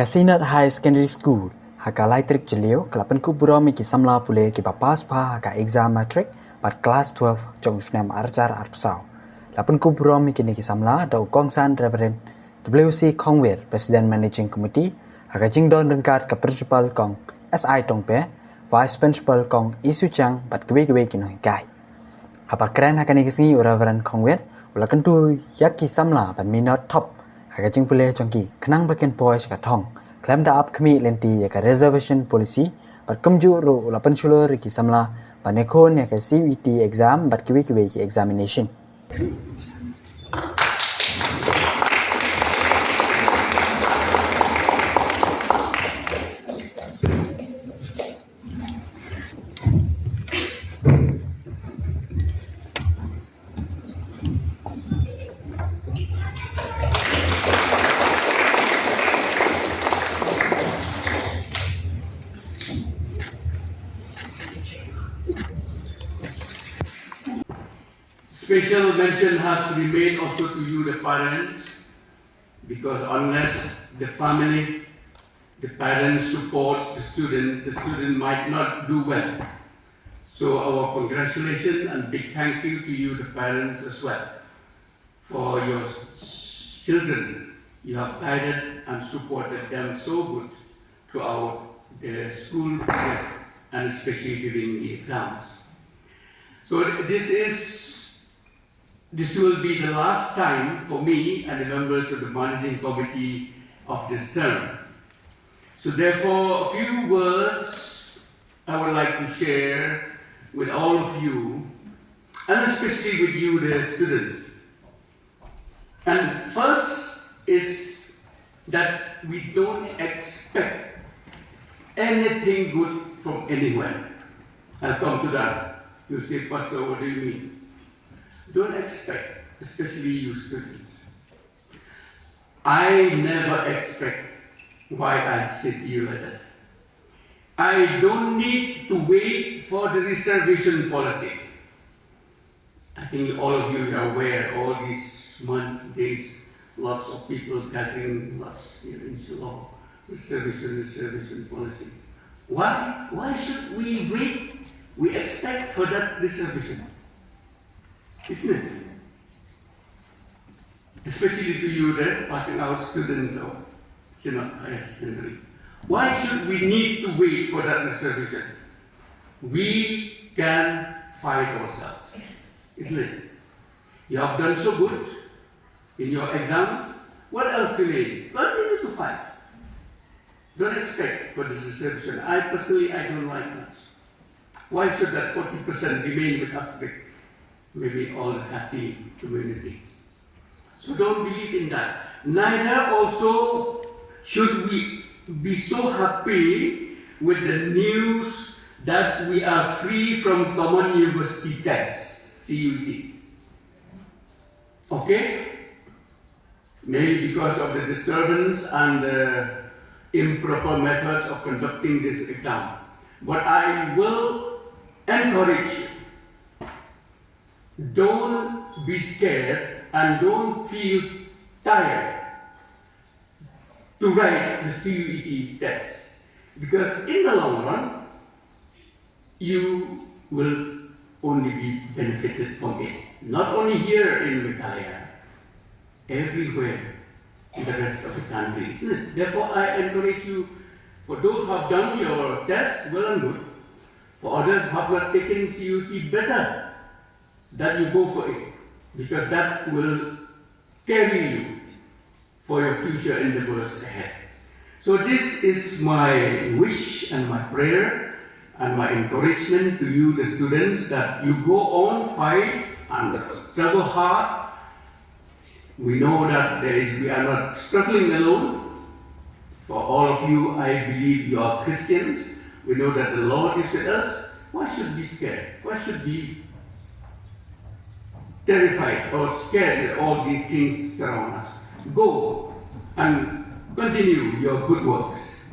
Synod High Secondary School Hakalai trik jelio kelapan Burom ki Samla pule ki papas pa haka exam matric pat kelas 12 jong senam arcar arpsau. Lapan Burom ki Samla dau Kongsan Reverend WC Khubor President Managing Committee haka jingdon dengkat ke Principal Kong SI Tongpe Vice Principal Kong Isu Chang pat kewe ki noi kai. Hapa keren haka ni kisngi Reverend Khubor ulakan tu yaki Samla pat minot top haka jing pule jongki kenang bagian boys ka thong klaim da up kami lenti ya reservation policy pat kamju ro lapan shulo ki Samla panekon ya CUET exam bat kiwi ki examination. Special mention has to be made also to you, the parents, because unless the family, the parents supports the student might not do well. So our congratulations and big thank you to you, the parents as well, for your children. You have guided and supported them so good throughout the school year and especially during the exams. So this will be the last time for me and the members of the managing committee of this term. So therefore, a few words I would like to share with all of you, and especially with you, the students. And first is that we don't expect anything good from anywhere. I'll come to that. You'll say, Pastor, what do you mean? Don't expect, especially you students. I never expect why I sit here like that. I don't need to wait for the reservation policy. I think all of you are aware, all these months, days, lots of people gathering, lots here in Shillong. Reservation policy. Why should we wait? We expect for that reservation. Isn't it? Especially to you, the passing out students of Synod Higher Secondary. Why should we need to wait for that reservation? We can fight ourselves, isn't it? You have done so good in your exams. What else remains? Continue to fight. Don't expect for this reservation. I personally don't like much. Why should that 40% remain with us? Maybe all the khasi community. So don't believe in that. Neither also should we be so happy with the news that we are free from common university tests, CUET. Okay? Maybe because of the disturbance and the improper methods of conducting this exam. But I will encourage you. Don't be scared and don't feel tired to write the CUET test, because in the long run, you will only be benefited from it. Not only here in Meghalaya, everywhere in the rest of the country, isn't it? Therefore, I encourage you, for those who have done your test, well and good. For others who have not taken CUET, better that you go for it, because that will carry you for your future endeavors ahead. So this is my wish and my prayer and my encouragement to you, the students, that you go on, fight and struggle hard. We know that we are not struggling alone. For all of you, I believe you are Christians. We know that the Lord is with us. Why should we be scared? Why should we be terrified or scared that all these things surround us? Go and continue your good works.